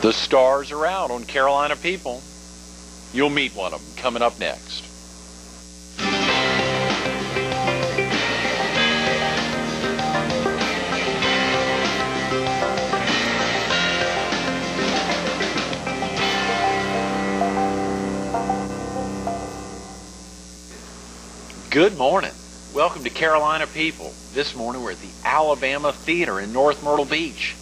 The stars are out on Carolina People. You'll meet one of them coming up next. Good morning. Welcome to Carolina People. This morning we're at the Alabama Theater in North Myrtle Beach.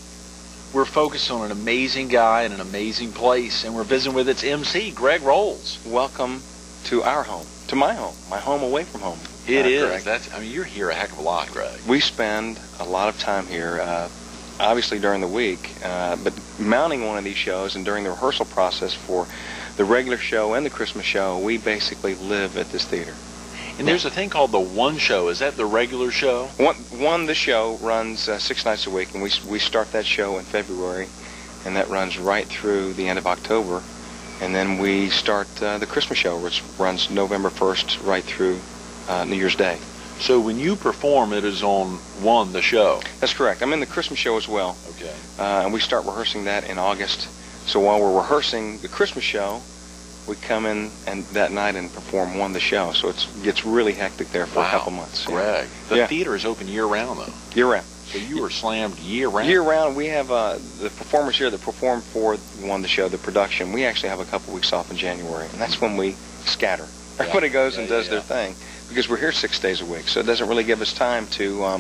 We're focused on an amazing guy and an amazing place, and we're visiting with its MC, Greg Rowles. Welcome to our home, to my home away from home. It is. You're here a heck of a lot, Greg. We spend a lot of time here, obviously during the week, but mounting one of these shows and during the rehearsal process for the regular show and the Christmas show, we basically live at this theater. And there's a thing called the One Show. Is that the regular show? The show runs 6 nights a week, and we start that show in February, and that runs right through the end of October. And then we start the Christmas show, which runs November 1st right through New Year's Day. So when you perform, it is on the show? That's correct. I'm in the Christmas show as well. Okay. And we start rehearsing that in August. So while we're rehearsing the Christmas show, we come in and that night and perform the show. So it gets really hectic there for a couple months. Greg, the theater is open year-round, though. Year-round. So you were slammed year-round? Year-round. We have the performers here that perform for the show, the production. We actually have a couple weeks off in January, and that's when we scatter. Everybody goes and does their thing, because we're here 6 days a week, so it doesn't really give us time to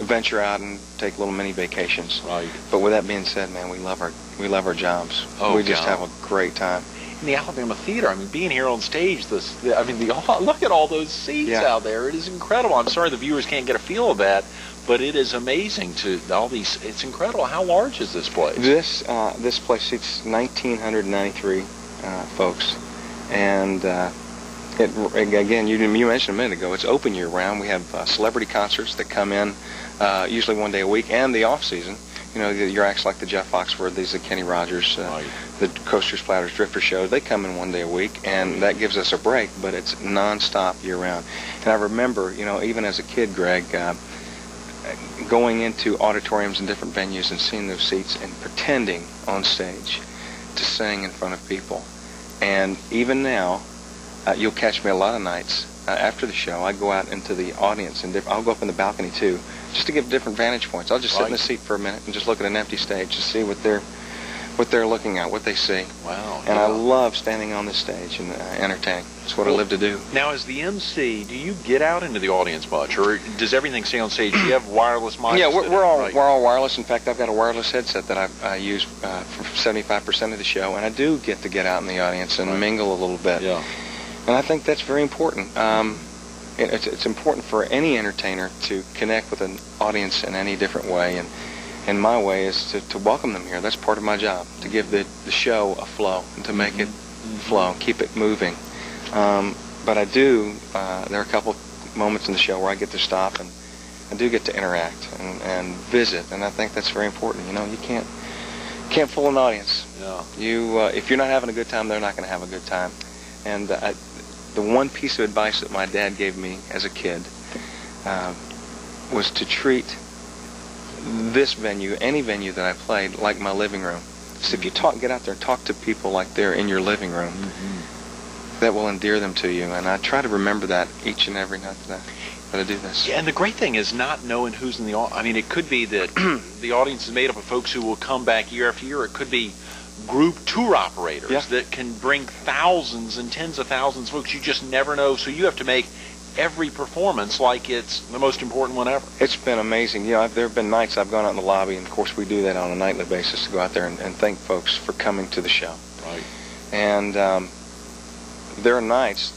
venture out and take little mini vacations. Right. But with that being said, man, we love our jobs. We just have a great time. In the Alabama Theater, being here on stage, look at all those seats out there. It is incredible. I'm sorry the viewers can't get a feel of that, but it is amazing it's incredible. How large is this place? This place seats 1,993 folks, and again, you mentioned a minute ago, it's open year-round. We have celebrity concerts that come in usually 1 day a week, and the off-season. Your acts like the Jeff Foxworthy's, the Kenny Rogers, the Coasters, Platters, Drifter show, they come in 1 day a week, and that gives us a break, but it's non-stop year-round. And I remember, even as a kid, Greg, going into auditoriums and different venues and seeing those seats and pretending on stage to sing in front of people. And even now, you'll catch me a lot of nights after the show. I go out into the audience, and I'll go up in the balcony too, just to give different vantage points. I'll just sit in the seat for a minute and just look at an empty stage to see what they're looking at, what they see. Wow. And I love standing on this stage and entertaining. It's what I live to do. Now, as the MC, do you get out into the audience much, or does everything stay on stage? Do you have wireless mics? Yeah, we're all wireless. In fact, I've got a wireless headset that I use for 75% of the show, and I do get out in the audience and mingle a little bit. Yeah. And I think that's very important. It's important for any entertainer to connect with an audience in any different way, and my way is to welcome them here. That's part of my job, to give the show a flow and to make it flow, keep it moving. But I do, there are a couple moments in the show where I get to stop, and I do get to interact and visit, and I think that's very important. You can't fool an audience. Yeah. If you're not having a good time, they're not going to have a good time. And the one piece of advice that my dad gave me as a kid was to treat this venue, any venue that I played, like my living room. So if you get out there and talk to people like they're in your living room, that will endear them to you. And I try to remember that each and every night that I do this. Yeah, and the great thing is not knowing who's in the audience. It could be that the audience is made up of folks who will come back year after year. It could be group tour operators that can bring thousands and tens of thousands of folks. You just never know, so you have to make every performance like it's the most important one ever. It's been amazing. There have been nights I've gone out in the lobby, and of course we do that on a nightly basis, to go out there and thank folks for coming to the show. Right. And there are nights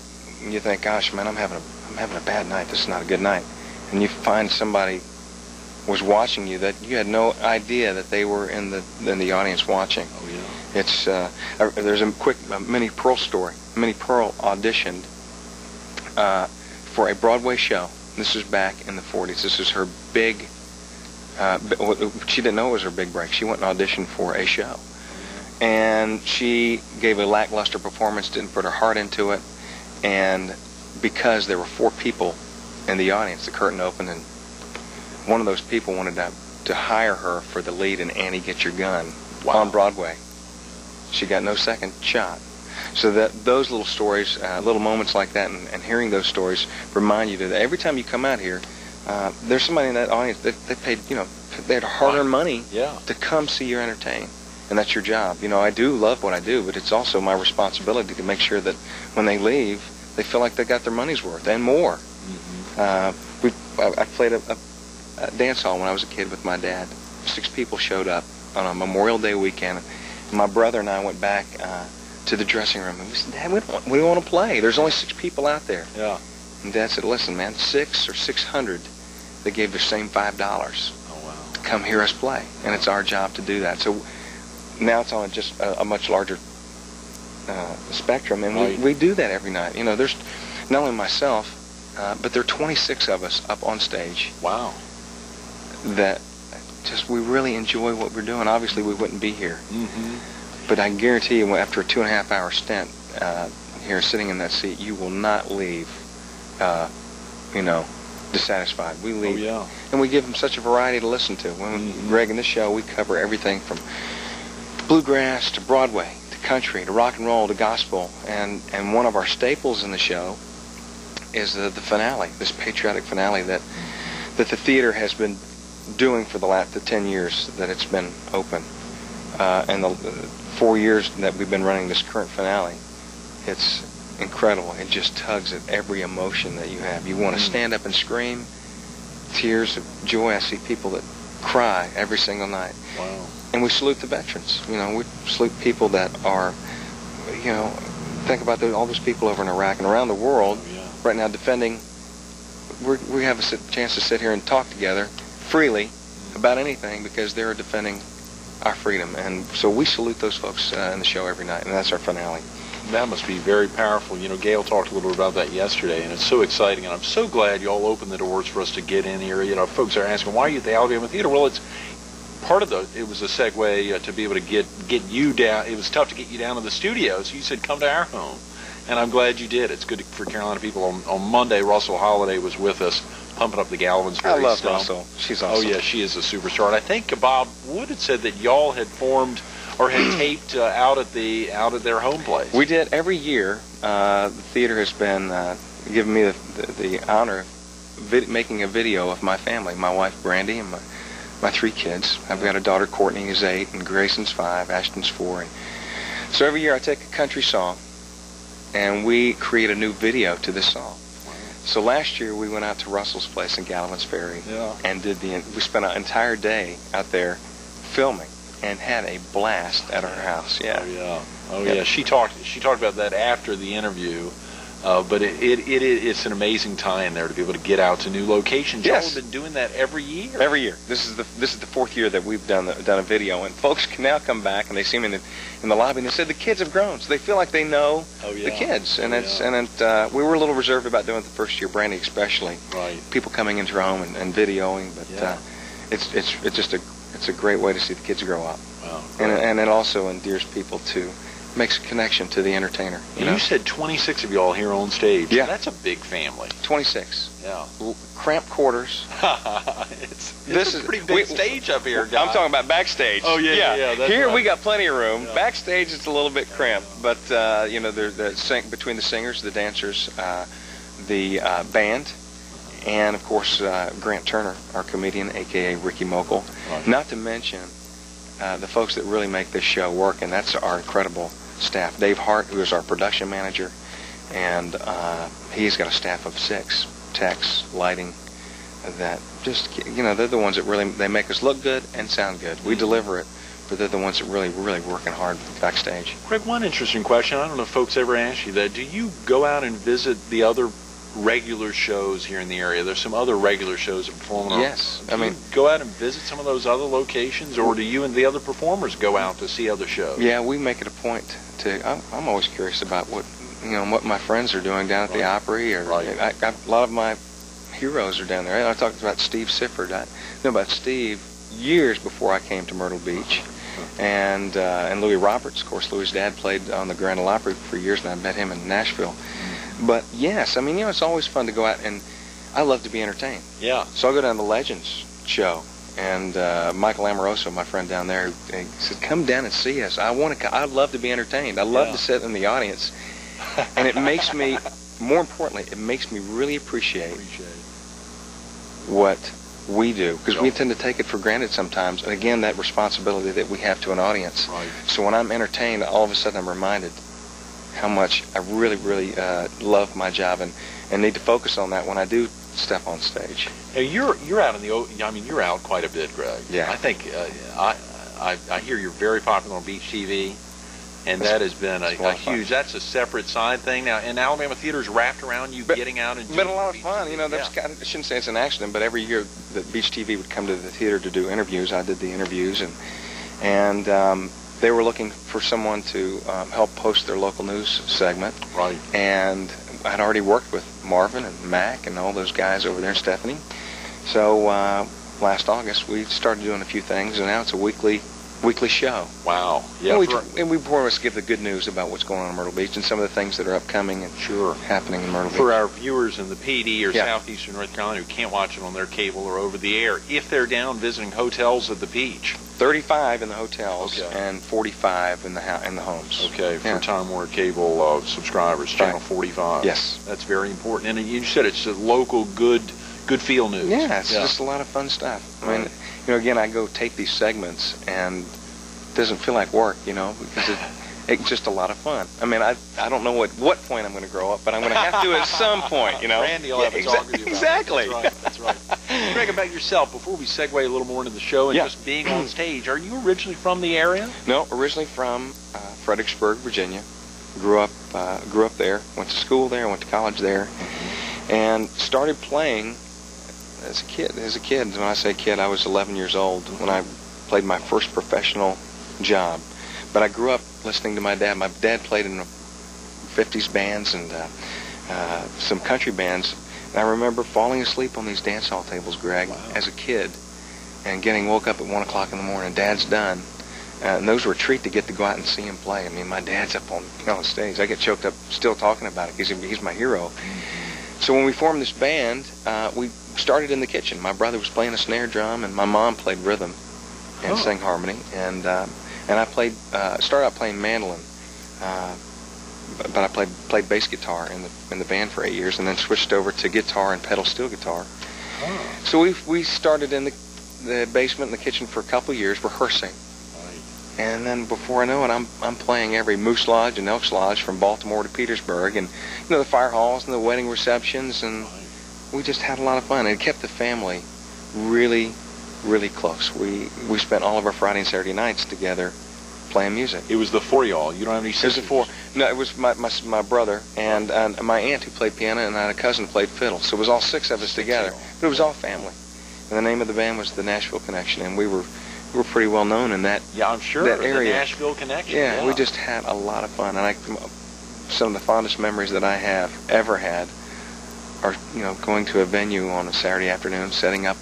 you think, gosh, man, I'm having a bad night. This is not a good night. And you find somebody was watching you that you had no idea that they were in the audience watching. Oh yeah. It's there's a quick Minnie Pearl story. Minnie Pearl auditioned for a Broadway show. This is back in the 40s. This is her big. She didn't know it was her big break. She went and auditioned for a show, and she gave a lackluster performance. Didn't put her heart into it, and because there were 4 people in the audience, the curtain opened, and one of those people wanted to hire her for the lead in Annie, Get Your Gun, Wow. on Broadway. She got no second shot. So that those little stories, little moments like that, and hearing those stories remind you that every time you come out here, there's somebody in that audience that they paid, they had hard-earned money to come see you entertain, and that's your job. I do love what I do, but it's also my responsibility to make sure that when they leave, they feel like they got their money's worth and more. I played a dance hall when I was a kid with my dad. 6 people showed up on a Memorial Day weekend. My brother and I went back to the dressing room, and we said, Dad, we don't want to play. There's only 6 people out there. Yeah. And Dad said, listen, man, 6 or 600, they gave their same $5 to come hear us play, and it's our job to do that. So now it's on just a much larger spectrum, and we do that every night. There's not only myself, but there are 26 of us up on stage. Wow. That we really enjoy what we're doing. Obviously, we wouldn't be here. But I guarantee you, after a 2.5-hour stint here sitting in that seat, you will not leave, dissatisfied. We leave, and we give them such a variety to listen to. When Greg, in this show, we cover everything from bluegrass to Broadway to country to rock and roll to gospel, and one of our staples in the show is the finale, this patriotic finale that the theater has been doing for the last 10 years that it's been open, and the 4 years that we've been running this current finale. It's incredible. It just tugs at every emotion that you have. You want to stand up and scream. Tears of joy. I see people that cry every single night. Wow. And we salute the veterans. We salute people that are, think about all those people over in Iraq and around the world right now defending. We have a chance to sit here and talk together freely about anything because they're defending our freedom. And so we salute those folks in the show every night, and that's our finale. That must be very powerful. Gail talked a little bit about that yesterday, and it's so exciting, and I'm so glad you all opened the doors for us to get in here. Folks are asking, why are you at the Alabama Theater? Well, it's part of it was a segue to be able to get you down. It was tough to get you down to the studio, so you said, come to our home. And I'm glad you did. It's good for Carolina people. On Monday, Russell Holiday was with us, pumping up the Gallivansberry. I love Russell. She's awesome. Oh, yeah, she is a superstar. And I think Bob Wood had said that y'all had formed or had taped out at their home place. We did every year. The theater has been giving me the honor of making a video of my family, my wife Brandy and my 3 kids. I've got a daughter Courtney who's 8, and Grayson's 5, Ashton's 4. So every year I take a country song, and we create a new video to this song. So last year we went out to Russell's place in Gallivansberry and we spent an entire day out there filming and had a blast at our house. Oh yeah. She talked about that after the interview. But it's an amazing tie in there to be able to get out to new locations. Y'all have been doing that every year. Every year. This is the 4th year that we've done a video, and folks can now come back and they see me in the lobby and they said the kids have grown, so they feel like they know the kids. And we were a little reserved about doing it the first year, Brandy especially. Right. People coming into our home and videoing, but it's a great way to see the kids grow up. Wow. And it also endears people to. Makes a connection to the entertainer. You said 26 of y'all here on stage. Yeah. That's a big family. 26. Yeah. Cramped quarters. This is a pretty big stage up here, guys. I'm talking about backstage. Oh, yeah. That's here right. we got plenty of room. Yeah. Backstage it's a little bit cramped, but between the singers, the dancers, the band, and of course Grant Turner, our comedian, aka Ricky Mokel. Right. Not to mention the folks that really make this show work, and that's our incredible staff. Dave Hart, who is our production manager, and he's got a staff of 6 techs, lighting, that just, they're the ones that really, they make us look good and sound good. We deliver it, but they're the ones that really working hard backstage. Greg, one interesting question. I don't know if folks ever ask you that. Do you go out and visit the other regular shows here in the area? There's some other regular shows that perform. Yes. Do you go out and visit some of those other locations, or do you and the other performers go out to see other shows? Yeah, we make it a point to. I'm always curious about what my friends are doing down at the Opry, or a lot of my heroes are down there. I talked about Steve Sifford. I knew about Steve years before I came to Myrtle Beach, and Louis Roberts. Of course, Louis' dad played on the Grand Ole Opry for years, and I met him in Nashville. But yes, it's always fun to go out, and I love to be entertained. Yeah. So I'll go down to the Legends show And Michael Amoroso, my friend down there, he said, "Come down and see us. I'd love to be entertained. I love to sit in the audience." And it makes me, more importantly, it makes me really appreciate what we do, because we tend to take it for granted sometimes. And again, that responsibility that we have to an audience. Right. So when I'm entertained, all of a sudden I'm reminded how much I really, really love my job and need to focus on that when I do step on stage. Now you're out in the, I mean, you're out quite a bit, Greg. Yeah. I think I hear you're very popular on Beach TV, and that has been a huge. That's a separate side thing now. And Alabama Theater's wrapped around you getting out and. Been a lot of fun, you know. There's I shouldn't say it's an accident, but every year that Beach TV would come to the theater to do interviews. I did the interviews, and they were looking for someone to help post their local news segment. Right. And I'd already worked with Marvin and Mac and all those guys over there, and Stephanie. So last August we started doing a few things, and now it's a weekly show. Wow. Yeah. And we more or less give the good news about what's going on in Myrtle Beach and some of the things that are upcoming and happening in Myrtle Beach. For our viewers in the PD or southeastern North Carolina who can't watch it on their cable or over the air, if they're down visiting hotels at the beach. 35 in the hotels and 45 in the homes. Okay, for Time Warner Cable subscribers, channel 45. Yes. That's very important. And you said it's a local good feel news. Yeah, it's just a lot of fun stuff. I mean, you know, again, I go tape these segments, and it doesn't feel like work, you know, because it's just a lot of fun. I mean, I don't know what point I'm going to grow up, but I'm going to have to at some point, you know. Randy will have to talk with you about exactly. It. That's right. Greg, about yourself, before we segue a little more into the show and just being on stage, are you originally from the area? No, originally from Fredericksburg, Virginia. Grew up there, went to school there, went to college there, and started playing as a kid. When I say kid, I was 11 years old when I played my first professional job. But I grew up listening to my dad. My dad played in 50s bands and some country bands. And I remember falling asleep on these dance hall tables, Greg, as a kid, and getting woke up at 1 o'clock in the morning. Dad's done. And those were a treat to get to go out and see him play. I mean, my dad's up on stage. I get choked up still talking about it because he's my hero. So when we formed this band, we started in the kitchen. My brother was playing a snare drum, and my mom played rhythm and sang harmony. And I started out playing mandolin, but I played bass guitar in the band for 8 years, and then switched over to guitar and pedal steel guitar. So we started in the basement in the kitchen for a couple of years rehearsing. And then before I know it, I'm playing every Moose Lodge and Elks Lodge from Baltimore to Petersburg, and the fire halls and the wedding receptions, and we just had a lot of fun. And it kept the family really, really close. We spent all of our Friday and Saturday nights together playing music. It was the four of y'all. You don't have any sisters? It was the four. No, it was my brother and my aunt who played piano, and I had a cousin who played fiddle. So it was all six of us together. But it was all family. And the name of the band was the Nashville Connection, and we were pretty well known in that I'm sure that area. The Nashville Connection. Yeah, we just had a lot of fun, and some of the fondest memories that I have ever had are going to a venue on a Saturday afternoon, setting up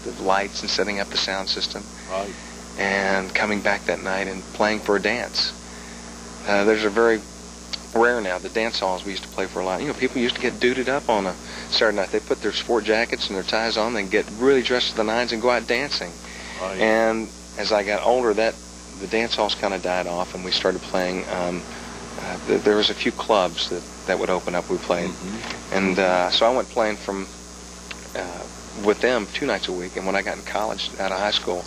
the lights and setting up the sound system, and coming back that night and playing for a dance. There's a very rare now, the dance halls we used to play for a lot. People used to get duded up on a Saturday night. They put their sport jackets and their ties on, and get really dressed to the nines and go out dancing. And as I got older, the dance halls kind of died off, and we started playing. There was a few clubs that would open up. We played, and so I went playing with them 2 nights a week. And when I got in college, out of high school,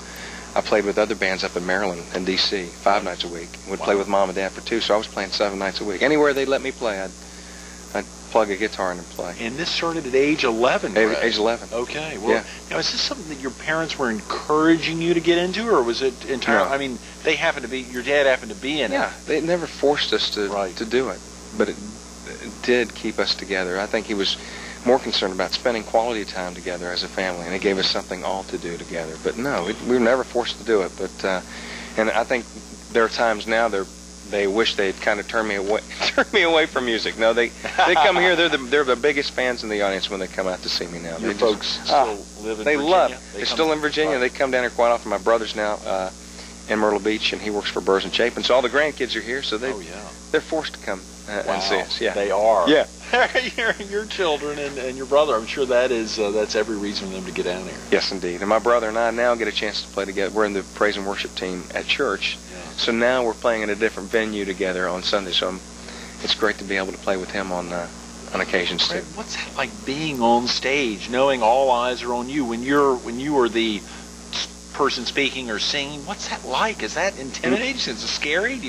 I played with other bands up in Maryland and D.C. 5 nights a week. Would play with Mom and Dad for 2, so I was playing 7 nights a week. Anywhere they let me play, I'd plug a guitar in and play. And this started at age 11, right? Age 11. Okay. Well, now, is this something that your parents were encouraging you to get into, or was it entirely? No. I mean, your dad happened to be in it. Yeah, they never forced us to do it, but it did keep us together. I think he was more concerned about spending quality time together as a family, and it gave us something all to do together. But no, we were never forced to do it. But and I think there are times now they wish they'd kind of turn me away from music. No, they come here. They're the biggest fans in the audience when they come out to see me now. Your folks still live in Virginia? They're still in Virginia. They come down here quite often. My brother's now in Myrtle Beach, and he works for Burrs and Chapin. So all the grandkids are here. So they're forced to come and see us. Yeah, they are. Yeah. your children and your brother. I'm sure that's every reason for them to get down here. Yes, indeed. And my brother and I now get a chance to play together. We're in the praise and worship team at church, so now we're playing in a different venue together on Sunday. So it's great to be able to play with him on occasions too. What's that like being on stage, knowing all eyes are on you when you are the person speaking or singing? What's that like? Is that intimidating? Is it scary?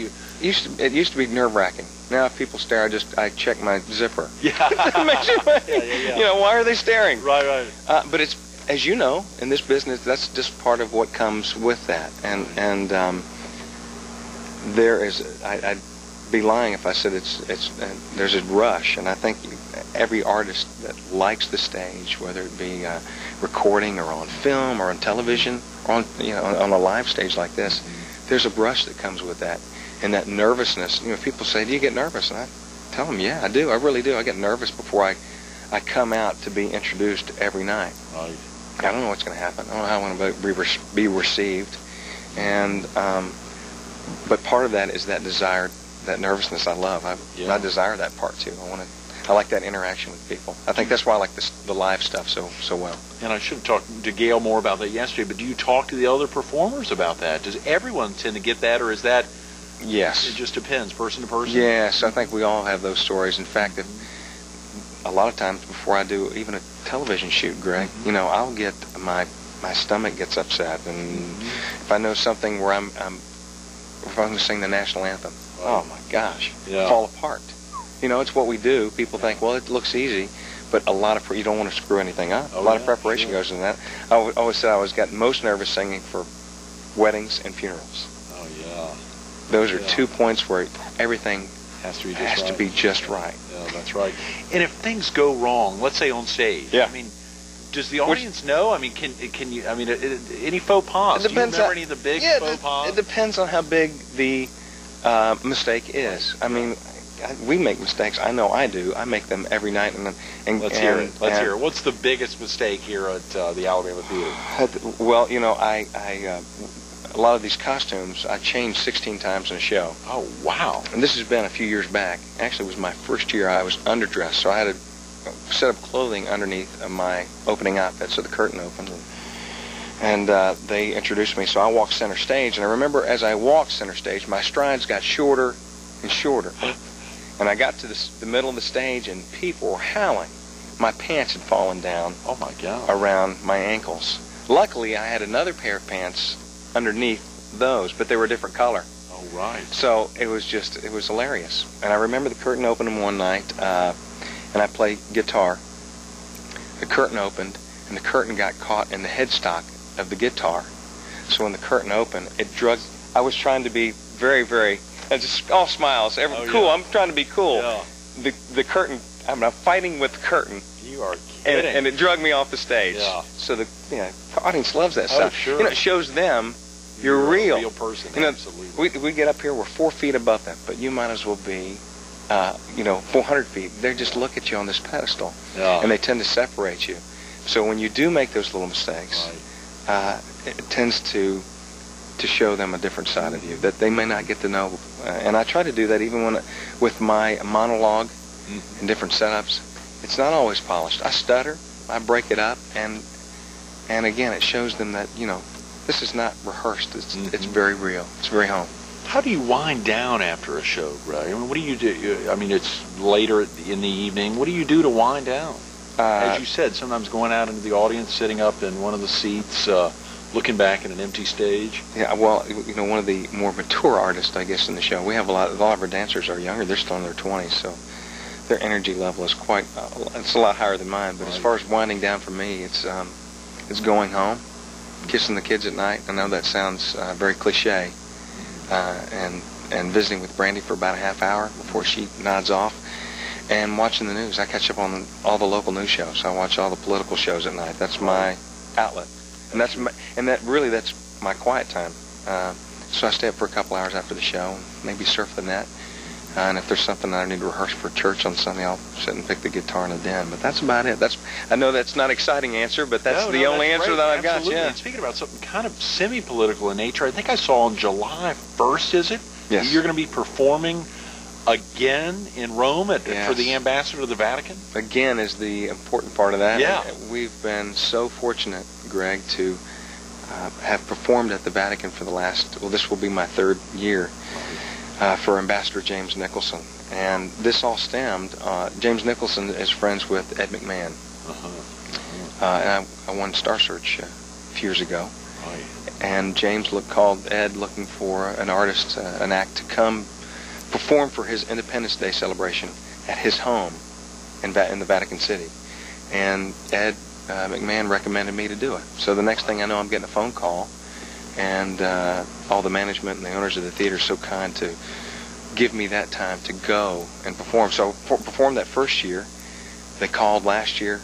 It used to be nerve-wracking. Now if people stare, I check my zipper. Yeah. Why are they staring? Right. But it's, as you know, in this business, that's just part of what comes with that. And there is, I'd be lying if I said there's a rush. And I think every artist that likes the stage, whether it be recording or on film or on television or on a live stage like this, there's a rush that comes with that. And that nervousness, people say, do you get nervous? And I tell them, yeah, I do. I really do. I get nervous before I come out to be introduced every night. Right. I don't know what's going to happen. I don't know how I'm going to be received. And but part of that is that desire, that nervousness I love. I desire that part too. I like that interaction with people. I think that's why I like the live stuff so well. And I should have talked to Gail more about that yesterday, but do you talk to the other performers about that? Does everyone tend to get that, or is that... Yes. It just depends, person to person? Yes, I think we all have those stories. In fact, a lot of times before I do even a television shoot, Greg, I'll get my stomach gets upset, and if I know something where if I'm going to sing the national anthem, oh my gosh, fall apart. It's what we do. People think, well, it looks easy, but you don't want to screw anything up. A lot of preparation goes into that. I always said I got most nervous singing for weddings and funerals. Oh yeah. Those are 2 points where everything has to be just right. Yeah, that's right. And if things go wrong, let's say on stage, does the audience know? Can you? Any faux pas? Do you remember any of the big faux pas? It depends on how big the mistake is. We make mistakes. I know I do. I make them every night. And let's hear it. Let's hear it. What's the biggest mistake here at the Alabama Theater? Well, a lot of these costumes I changed 16 times in a show. Oh, wow. And this has been a few years back. Actually, it was my first year I was underdressed, so I had a set of clothing underneath my opening outfit, so the curtain opened. And they introduced me, so I walked center stage. And I remember as I walked center stage, my strides got shorter and shorter. And I got to the middle of the stage, and people were howling. My pants had fallen down. Oh, my God. Around my ankles. Luckily, I had another pair of pants underneath those, but they were a different color. Oh, right. So it was hilarious. And I remember the curtain opening one night, and I played guitar. The curtain opened, and the curtain got caught in the headstock of the guitar. So when the curtain opened, I was trying to be very, very, just all smiles, cool. Yeah. I'm trying to be cool. Yeah. The curtain, I'm fighting with the curtain. You are kidding. And it drug me off the stage. Yeah. So the audience loves that stuff. Sure. It shows them you're real. A real person. Absolutely. We get up here, we're 4 feet above them, but you might as well be 400 feet. They just look at you on this pedestal, and they tend to separate you. So when you do make those little mistakes, it tends to show them a different side of you that they may not get to know. And I try to do that even with my monologue and different setups. It's not always polished. I stutter, I break it up, and again, it shows them that this is not rehearsed. It's very real. It's very home. How do you wind down after a show, Greg? What do you do? It's later in the evening. What do you do to wind down? As you said, sometimes going out into the audience, sitting up in one of the seats, looking back at an empty stage. Yeah, well, one of the more mature artists, I guess, in the show. We have a lot of our dancers are younger. They're still in their 20s, so their energy level is it's a lot higher than mine. But as far as winding down for me, it's going home, kissing the kids at night. I know that sounds very cliche. And visiting with Brandy for about a half hour before she nods off, and watching the news. I catch up on all the local news shows. I watch all the political shows at night. That's my outlet, and that's my quiet time. So I stay up for a couple hours after the show, and maybe surf the net. And if there's something that I need to rehearse for church on Sunday, I'll sit and pick the guitar in the den. But that's about it. I know that's not an exciting answer, but that's the only answer that I've got. Yeah. And speaking about something kind of semi-political in nature, I think I saw on July 1st, is it? Yes. You're going to be performing again in Rome for the ambassador to the Vatican? Again is the important part of that. Yeah. We've been so fortunate, Greg, to have performed at the Vatican for the last, well, this will be my 3rd year for Ambassador James Nicholson. And this all stemmed, James Nicholson is friends with Ed McMahon. And I won Star Search a few years ago. Right. And James called Ed looking for an artist, an act to come perform for his Independence Day celebration at his home in the Vatican City. And Ed McMahon recommended me to do it. So the next thing I know, I'm getting a phone call, and all the management and the owners of the theater are so kind to give me that time to go and perform. So performed that first year. They called last year.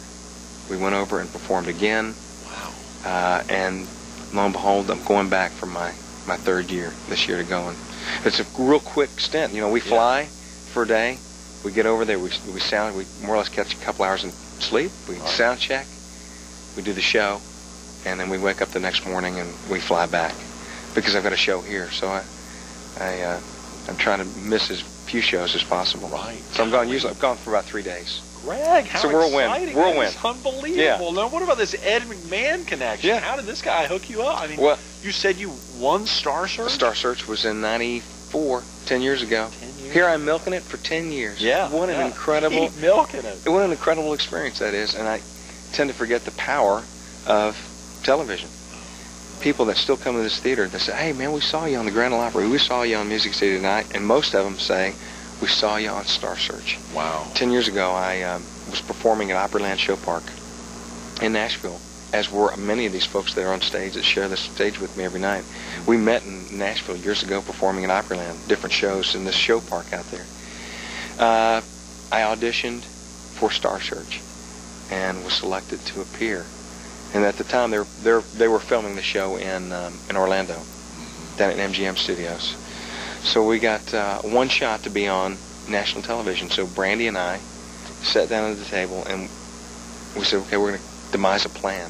We went over and performed again. Wow. And lo and behold, I'm going back for my 3rd year this year to go. And it's a real quick stint. You know, we fly for a day. We get over there. We more or less catch a couple hours of sleep. We sound check. We do the show, and then we wake up the next morning and we fly back because I've got a show here. So I'm trying to miss as few shows as possible. Right. So I'm gone. Usually I've gone for about 3 days. Greg, how it's a whirlwind. exciting. Whirlwind. That is unbelievable. Yeah. Now, what about this Ed McMahon connection? Yeah. How did this guy hook you up? I mean, well, you said you won Star Search? Star Search was in '94, 10 years ago. 10 years. Here I'm milking it for 10 years. Yeah. What an incredible... Keep milking it. What an incredible experience that is, and I tend to forget the power of television. People that still come to this theater, they say, hey, man, we saw you on the Grand Ole Opry. We saw you on Music City tonight. And most of them say, we saw you on Star Search. Wow. 10 years ago, I was performing at Opryland Show Park in Nashville, as were many of these folks that are on stage that share the stage with me every night. We met in Nashville years ago performing at Opryland, different shows in this show park out there. I auditioned for Star Search and was selected to appear. And at the time, they were filming the show in Orlando, down at MGM Studios. So we got one shot to be on national television. So Brandy and I sat down at the table and we said, okay, we're going to devise a plan.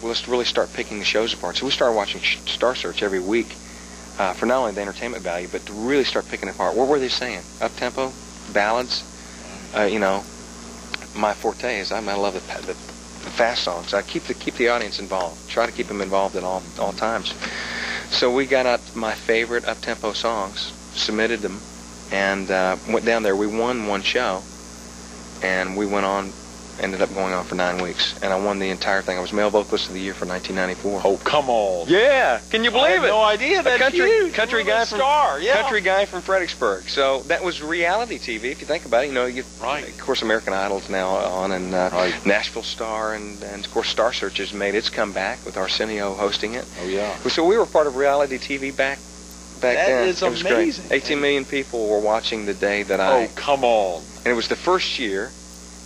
Let's really start picking the shows apart. So we started watching Star Search every week for not only the entertainment value, but to really start picking it apart. What were they saying? Up-tempo? Ballads? You know, my forte is I love the fast songs. I keep the audience involved. Try to keep them involved at all times. So we got out my favorite up-tempo songs, submitted them, and went down there. We won one show, and we went on, ended up going on for 9 weeks, and I won the entire thing. I was Male Vocalist of the Year for 1994. Oh, come on. Yeah, can you believe I had it? no idea. That's huge. Country guy from star. Yeah. Country guy from Fredericksburg. So that was reality TV, if you think about it. You know, right. Of course, American Idol's now on, and right. Nashville Star, and of course, Star Search has made its comeback with Arsenio hosting it. Oh yeah. So we were part of reality TV back then. That is it was amazing. Great. 18 million people were watching the day that Oh, come on. And it was the first year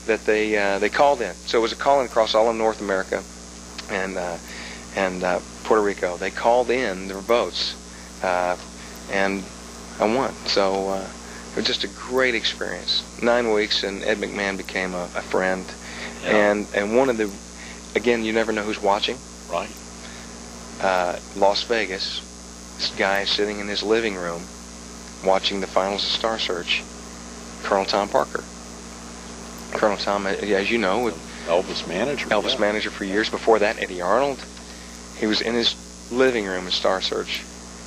that they called in. So it was a call-in across all of North America and Puerto Rico. They called in their votes, and I won. So it was just a great experience. 9 weeks, and Ed McMahon became a friend. Yeah. And one of the, again, you never know who's watching. Right. Las Vegas, this guy is sitting in his living room watching the finals of Star Search, Colonel Tom Parker. Colonel Tom, as you know, Elvis manager. Elvis manager for years. Before that, Eddie Arnold. He was in his living room in Star Search.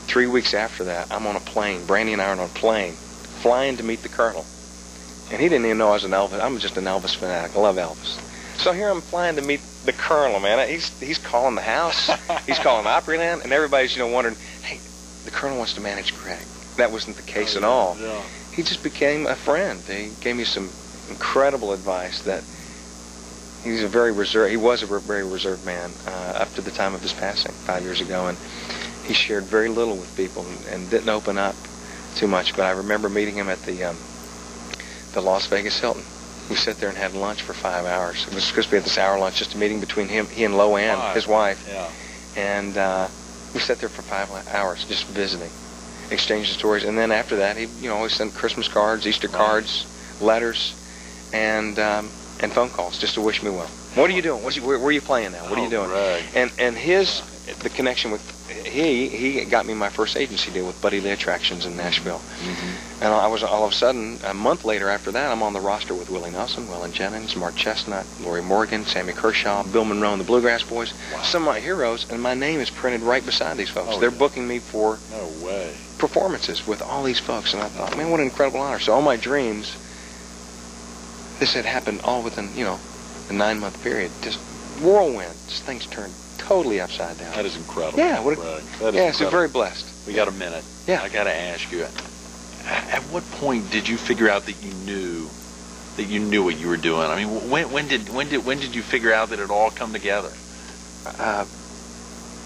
3 weeks after that, I'm on a plane. Brandy and I are on a plane, flying to meet the Colonel. And he didn't even know I was an Elvis. I'm just an Elvis fanatic. I love Elvis. So here I'm flying to meet the Colonel, man. He's calling the house. He's calling Opryland, and everybody's wondering, hey, the Colonel wants to manage Greg. That wasn't the case at all. Yeah. He just became a friend. He gave me some incredible advice that he was a very reserved man up to the time of his passing 5 years ago, and he shared very little with people and didn't open up too much. But I remember meeting him at the Las Vegas Hilton. We sat there and had lunch for 5 hours. It was supposed to be at this hour lunch, just a meeting between he and Loanne, his wife. Yeah. And we sat there for 5 hours just visiting, exchanging stories. And then after that, he always sent Christmas cards, Easter cards, letters, and phone calls just to wish me well. What are you doing? Where are you playing now? What are you doing? Right. And the connection with he got me my first agency deal with Buddy Lee Attractions in Nashville. And I was all of a sudden, a month later after that, I'm on the roster with Willie Nelson, Waylon Jennings, Mark Chestnut, Lori Morgan, Sammy Kershaw, Bill Monroe and the Bluegrass Boys. Wow. Some of my heroes, and my name is printed right beside these folks. Oh, They're yeah. booking me for No way. performances with all these folks, and I thought, man, what an incredible honor. So all my dreams, this had happened all within, you know, a 9-month period. Just whirlwind. Just things turned totally upside down. That is incredible. Yeah, what a, Greg. That is yeah, incredible. so very blessed. We got a minute. Yeah. I got to ask you, at what point did you figure out that you knew what you were doing? I mean, when did you figure out that it all come together?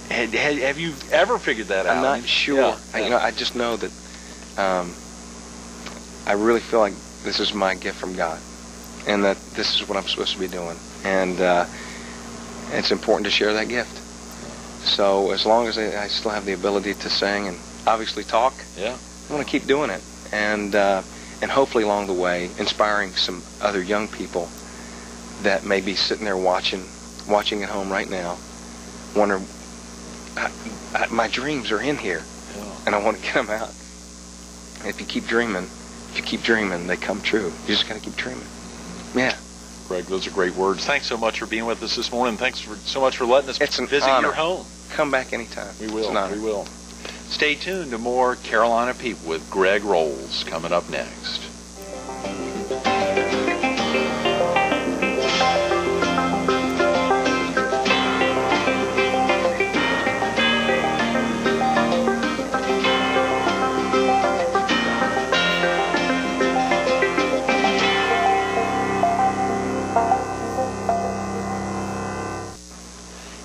Have you ever figured that out? I'm not sure. Yeah. I just know that I really feel like this is my gift from God, and that this is what I'm supposed to be doing, and it's important to share that gift. So as long as I still have the ability to sing and obviously talk, yeah, I want to keep doing it, and hopefully along the way inspiring some other young people that may be sitting there watching at home right now, wonder, my dreams are in here, and I want to get them out. And if you keep dreaming, they come true. You just got to keep dreaming. Yeah. Greg, those are great words. Thanks so much for being with us this morning. Thanks so much for letting us visit honor. your home. Come back anytime. We will. It's an honor. We will. Stay tuned to more Carolina People with Greg Rowles coming up next.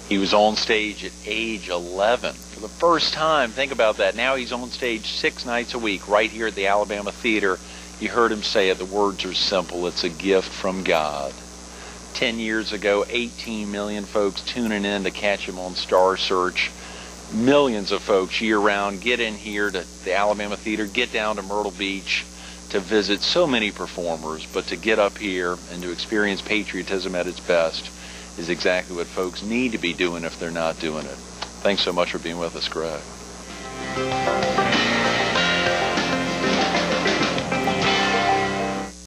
He was on stage at age 11 for the first time. Think about that. Now he's on stage 6 nights a week right here at the Alabama Theater. You heard him say it. The words are simple. It's a gift from God. 10 years ago, 18 million folks tuning in to catch him on Star Search. Millions of folks year-round get in here to the Alabama Theater, get down to Myrtle Beach to visit so many performers, but to get up here and to experience patriotism at its best is exactly what folks need to be doing if they're not doing it. Thanks so much for being with us, Greg.